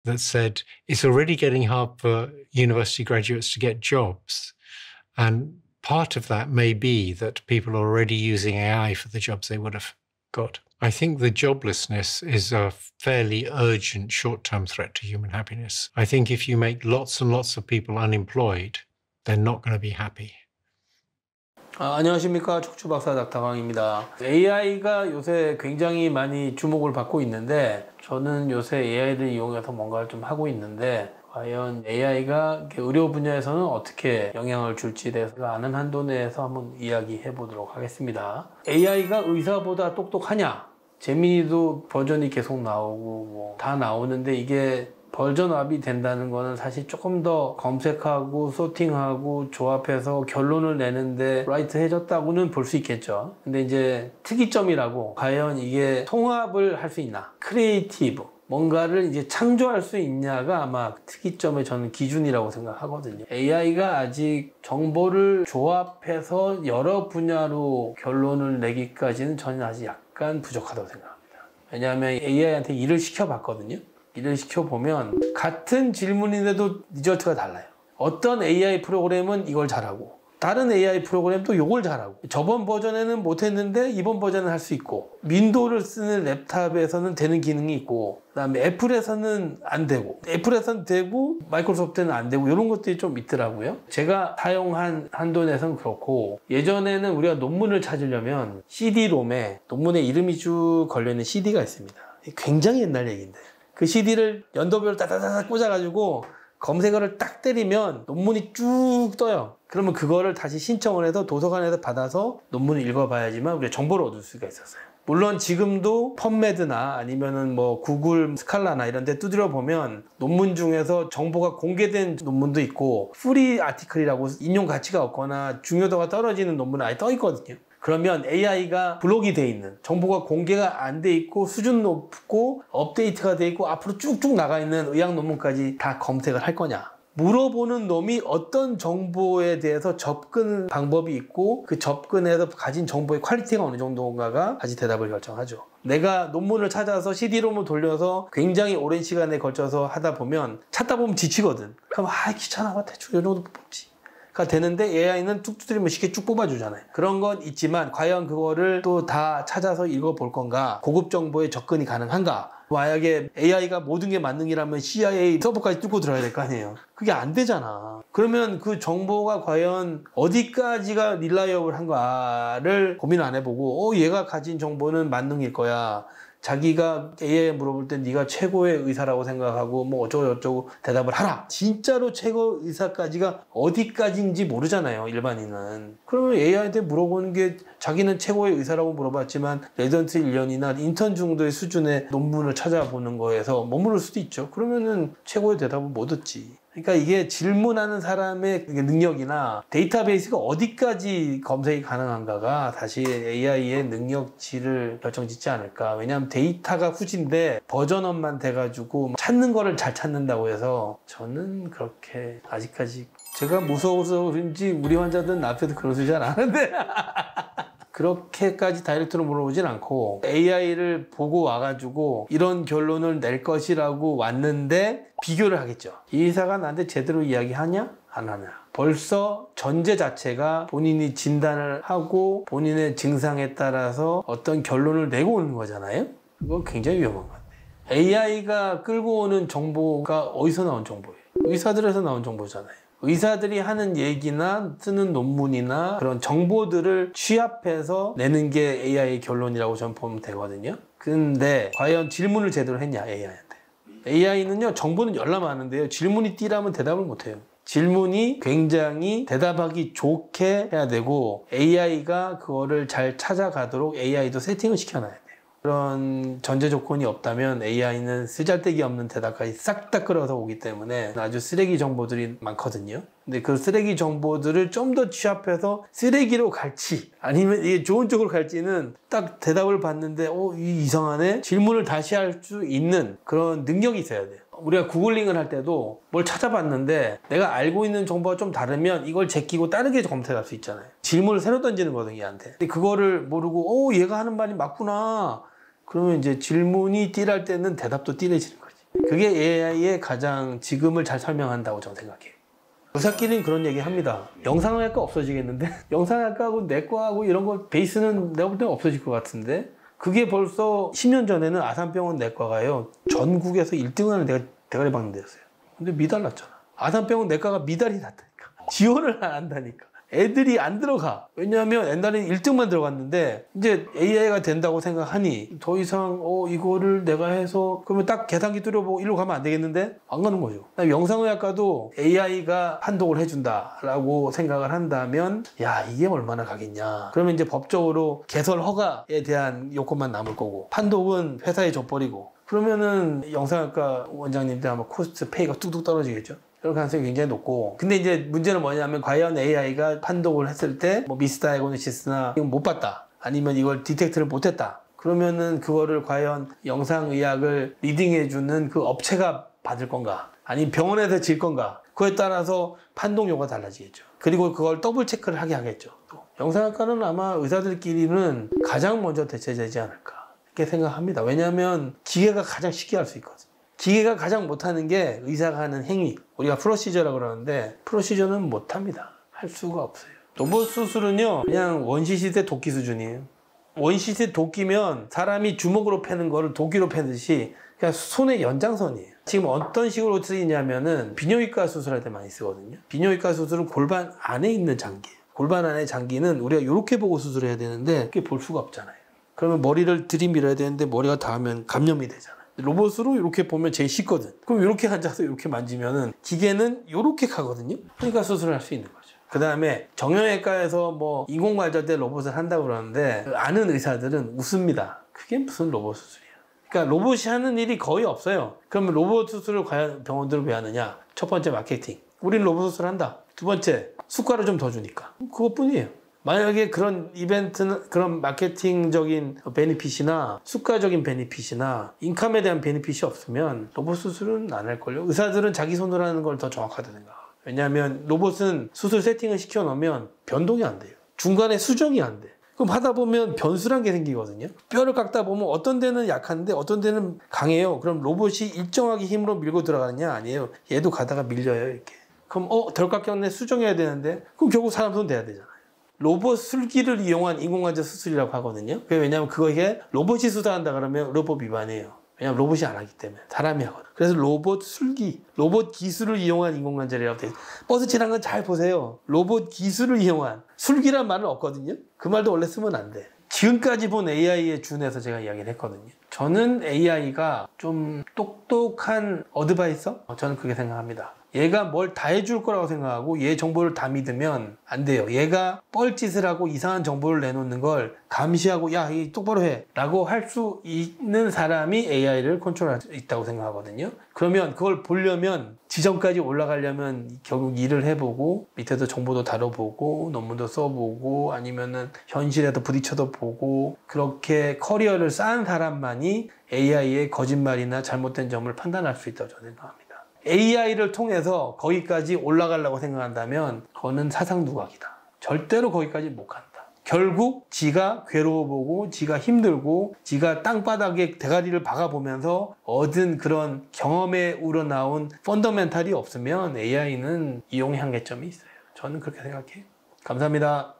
that said it's already getting hard for university graduates to get jobs. And part of that may be that people are already using AI for the jobs they would have got. I think the joblessness is a fairly urgent short-term threat to human happiness. I think if you make lots and lots of people unemployed, they're not going to be happy. 안녕하십니까. 척추박사 닥터강입니다. AI가 요새 굉장히 많이 주목을 받고 있는데 저는 요새 AI를 이용해서 뭔가를 좀 하고 있는데 과연 AI가 의료 분야에서는 어떻게 영향을 줄지에 대해서 아는 한도 내에서 한번 이야기해 보도록 하겠습니다. AI가 의사보다 똑똑하냐? 제미니도 버전이 계속 나오고 뭐 다 나오는데 이게 버전업이 된다는 거는 사실 조금 더 검색하고 소팅하고 조합해서 결론을 내는데 라이트해졌다고는 볼 수 있겠죠. 근데 이제 특이점이라고 과연 이게 통합을 할 수 있나? 크리에이티브 뭔가를 이제 창조할 수 있냐가 아마 특이점의 저는 기준이라고 생각하거든요. AI가 아직 정보를 조합해서 여러 분야로 결론을 내기까지는 저는 아직 약간 부족하다고 생각합니다. 왜냐하면 AI한테 일을 시켜봤거든요. 일을 시켜보면 같은 질문인데도 리저트가 달라요. 어떤 AI 프로그램은 이걸 잘하고 다른 AI 프로그램도 이걸 잘하고 저번 버전에는 못했는데 이번 버전은 할 수 있고 윈도우를 쓰는 랩탑에서는 되는 기능이 있고 그 다음에 애플에서는 안 되고 애플에서는 되고 마이크로소프트는 안 되고 이런 것들이 좀 있더라고요. 제가 사용한 한도 내에서는 그렇고 예전에는 우리가 논문을 찾으려면 CD-롬에 논문에 이름이 쭉 걸려있는 CD가 있습니다. 굉장히 옛날 얘기인데 그 CD를 연도별로 따다다다 꽂아가지고 검색어를 딱 때리면 논문이 쭉 떠요. 그러면 그거를 다시 신청을 해서 도서관에서 받아서 논문을 읽어봐야지만 우리가 정보를 얻을 수가 있었어요. 물론 지금도 펌메드나 아니면은 뭐 구글 스칼라나 이런 데 두드려 보면 논문 중에서 정보가 공개된 논문도 있고 프리 아티클이라고 인용 가치가 없거나 중요도가 떨어지는 논문은 아예 떠 있거든요. 그러면 AI가 블록이 돼 있는 정보가 공개가 안 돼 있고 수준 높고 업데이트가 돼 있고 앞으로 쭉쭉 나가 있는 의학 논문까지 다 검색을 할 거냐? 물어보는 놈이 어떤 정보에 대해서 접근 방법이 있고 그 접근해서 가진 정보의 퀄리티가 어느 정도인가가 다시 대답을 결정하죠. 내가 논문을 찾아서 CD-롬을 돌려서 굉장히 오랜 시간에 걸쳐서 하다 보면 찾다 보면 지치거든. 그럼 귀찮아 대충 이 정도 뽑지. 가 되는데 AI는 쭉 두드리면 쉽게 쭉 뽑아주잖아요. 그런 건 있지만 과연 그거를 또 다 찾아서 읽어볼 건가? 고급 정보에 접근이 가능한가? 만약에 AI가 모든 게 만능이라면 CIA 서버까지 뚫고 들어야 될 거 아니에요. 그게 안 되잖아. 그러면 그 정보가 과연 어디까지가 릴라이어블 한가를 고민 안 해보고 얘가 가진 정보는 만능일 거야. 자기가 AI에 물어볼 때 네가 최고의 의사라고 생각하고 뭐 어쩌고 대답을 하라. 진짜로 최고 의사까지가 어디까지인지 모르잖아요, 일반인은. 그러면 AI한테 물어보는 게 자기는 최고의 의사라고 물어봤지만 레지던트 1년이나 인턴 정도의 수준의 논문을 찾아보는 거에서 머무를 수도 있죠. 그러면은 최고의 대답을 못 얻지. 그러니까 이게 질문하는 사람의 능력이나 데이터베이스가 어디까지 검색이 가능한가가 다시 AI의 능력치를 결정짓지 않을까. 왜냐하면 데이터가 후진데 버전업만 돼가지고 찾는 거를 잘 찾는다고 해서 저는 그렇게 아직까지 제가 무서워서 그런지 우리 환자들은 앞에서 그런 소리 잘 안 하는데 그렇게까지 다이렉트로 물어보진 않고 AI를 보고 와가지고 이런 결론을 낼 것이라고 왔는데 비교를 하겠죠. 이 의사가 나한테 제대로 이야기하냐? 안 하냐? 벌써 전제 자체가 본인이 진단을 하고 본인의 증상에 따라서 어떤 결론을 내고 오는 거잖아요. 그거 굉장히 위험한 것 같아요. AI가 끌고 오는 정보가 어디서 나온 정보예요? 의사들에서 나온 정보잖아요. 의사들이 하는 얘기나 쓰는 논문이나 그런 정보들을 취합해서 내는 게 AI의 결론이라고 저는 보면 되거든요. 근데 과연 질문을 제대로 했냐, AI한테. AI는요, 정보는 열나 많은데요. 질문이 띠라면 대답을 못해요. 질문이 굉장히 대답하기 좋게 해야 되고 AI가 그거를 잘 찾아가도록 AI도 세팅을 시켜놔야 돼요. 그런 전제 조건이 없다면 AI는 쓰잘데기 없는 대답까지 싹 다 끌어서 오기 때문에 아주 쓰레기 정보들이 많거든요. 근데 그 쓰레기 정보들을 좀 더 취합해서 쓰레기로 갈지 아니면 이게 좋은 쪽으로 갈지는 딱 대답을 받는데 이상하네? 질문을 다시 할 수 있는 그런 능력이 있어야 돼요. 우리가 구글링을 할 때도 뭘 찾아봤는데 내가 알고 있는 정보가 좀 다르면 이걸 제끼고 다르게 검색할 수 있잖아요. 질문을 새로 던지는 거거든요, 얘한테. 근데 그거를 모르고 얘가 하는 말이 맞구나. 그러면 이제 질문이 띠랄 때는 대답도 띠래지는 거지. 그게 AI의 가장 지금을 잘 설명한다고 저는 생각해요. 의사끼리는 그런 얘기 합니다. 영상의학과 없어지겠는데? 영상의학과하고 내과하고 이런 거 베이스는 내가 볼 때는 없어질 것 같은데? 그게 벌써 10년 전에는 아산병원 내과가요, 전국에서 1등을 하는 대가리 박는 데였어요. 근데 미달 났잖아. 아산병원 내과가 미달이 났다니까. 지원을 안 한다니까. 애들이 안 들어가. 왜냐하면 옛날에는 1등만 들어갔는데 이제 AI가 된다고 생각하니 더 이상 이거를 내가 해서 그러면 딱 계산기 뚫어보고 일로 가면 안 되겠는데? 안 가는 거죠. 영상의학과도 AI가 판독을 해준다라고 생각을 한다면 야, 이게 얼마나 가겠냐. 그러면 이제 법적으로 개설 허가에 대한 요건만 남을 거고 판독은 회사에 줘버리고 그러면은 영상학과 원장님들 아마 코스트 페이가 뚝뚝 떨어지겠죠. 그럴 가능성이 굉장히 높고, 근데 이제 문제는 뭐냐면 과연 AI가 판독을 했을 때 뭐 미스다이고니시스나 이건 못 봤다, 아니면 이걸 디텍트를 못했다, 그러면은 그거를 과연 영상의학을 리딩해주는 그 업체가 받을 건가, 아니면 병원에서 질 건가, 그거에 따라서 판독료가 달라지겠죠. 그리고 그걸 더블 체크를 하게 하겠죠. 또 영상학과는 아마 의사들끼리는 가장 먼저 대체되지 않을까 이렇게 생각합니다. 왜냐하면 기계가 가장 쉽게 할 수 있거든요. 기계가 가장 못하는 게 의사가 하는 행위, 우리가 프로시저라고 그러는데 프로시저는 못합니다. 할 수가 없어요. 로봇 수술은요 그냥 원시시대 도끼 수준이에요. 원시시대 도끼면 사람이 주먹으로 패는 거를 도끼로 패듯이 그냥 손의 연장선이에요. 지금 어떤 식으로 쓰이냐면은 비뇨기과 수술할 때 많이 쓰거든요. 비뇨기과 수술은 골반 안에 있는 장기예요. 골반 안의 장기는 우리가 이렇게 보고 수술해야 되는데 그게 볼 수가 없잖아요. 그러면 머리를 들이밀어야 되는데 머리가 닿으면 감염이 되잖아요. 로봇으로 이렇게 보면 제일 쉽거든. 그럼 이렇게 앉아서 이렇게 만지면은 기계는 이렇게 가거든요. 그러니까 수술을 할 수 있는 거죠. 그 다음에 정형외과에서 뭐 인공관절대 로봇을 한다고 그러는데 아는 의사들은 웃습니다. 그게 무슨 로봇 수술이야. 그러니까 로봇이 하는 일이 거의 없어요. 그러면 로봇 수술을 과연 병원들은 왜 하느냐? 첫 번째 마케팅. 우린 로봇 수술 한다. 두 번째 수가를 좀 더 주니까. 그것뿐이에요. 만약에 그런 이벤트는, 그런 마케팅적인 베니핏이나 수가적인 베니핏이나 인컴에 대한 베니핏이 없으면 로봇 수술은 안 할걸요. 의사들은 자기 손으로 하는 걸 더 정확하다 생각. 왜냐하면 로봇은 수술 세팅을 시켜놓으면 변동이 안 돼요. 중간에 수정이 안 돼. 그럼 하다 보면 변수란 게 생기거든요. 뼈를 깎다 보면 어떤 데는 약한데 어떤 데는 강해요. 그럼 로봇이 일정하게 힘으로 밀고 들어가느냐? 아니에요. 얘도 가다가 밀려요, 이렇게. 그럼 덜 깎였네, 수정해야 되는데 그럼 결국 사람 손 대야 되잖아요. 로봇 술기를 이용한 인공관절 수술이라고 하거든요. 왜냐하면 그거에 로봇이 수술한다 그러면 의료법 위반이에요. 왜냐하면 로봇이 안 하기 때문에 사람이 하거든. 그래서 로봇 술기, 로봇 기술을 이용한 인공관절이라고 돼 있어요. 버스 지나간 건 잘 보세요. 로봇 기술을 이용한, 술기란 말은 없거든요. 그 말도 원래 쓰면 안 돼. 지금까지 본 AI에 준해서 제가 이야기를 했거든요. 저는 AI가 좀 똑똑한 어드바이서? 저는 그렇게 생각합니다. 얘가 뭘 다 해줄 거라고 생각하고 얘 정보를 다 믿으면 안 돼요. 얘가 뻘짓을 하고 이상한 정보를 내놓는 걸 감시하고 야, 이 똑바로 해 라고 할 수 있는 사람이 AI를 컨트롤할 수 있다고 생각하거든요. 그러면 그걸 보려면 지점까지 올라가려면 결국 일을 해보고 밑에도 정보도 다뤄보고 논문도 써보고 아니면은 현실에도 부딪혀도 보고 그렇게 커리어를 쌓은 사람만이 AI의 거짓말이나 잘못된 점을 판단할 수 있다고 저는 생각합니다. AI를 통해서 거기까지 올라가려고 생각한다면 그거는 사상누각이다. 절대로 거기까지 못 간다. 결국 지가 괴로워보고 지가 힘들고 지가 땅바닥에 대가리를 박아보면서 얻은 그런 경험에 우러나온 펀더멘탈이 없으면 AI는 이용의 한계점이 있어요. 저는 그렇게 생각해요. 감사합니다.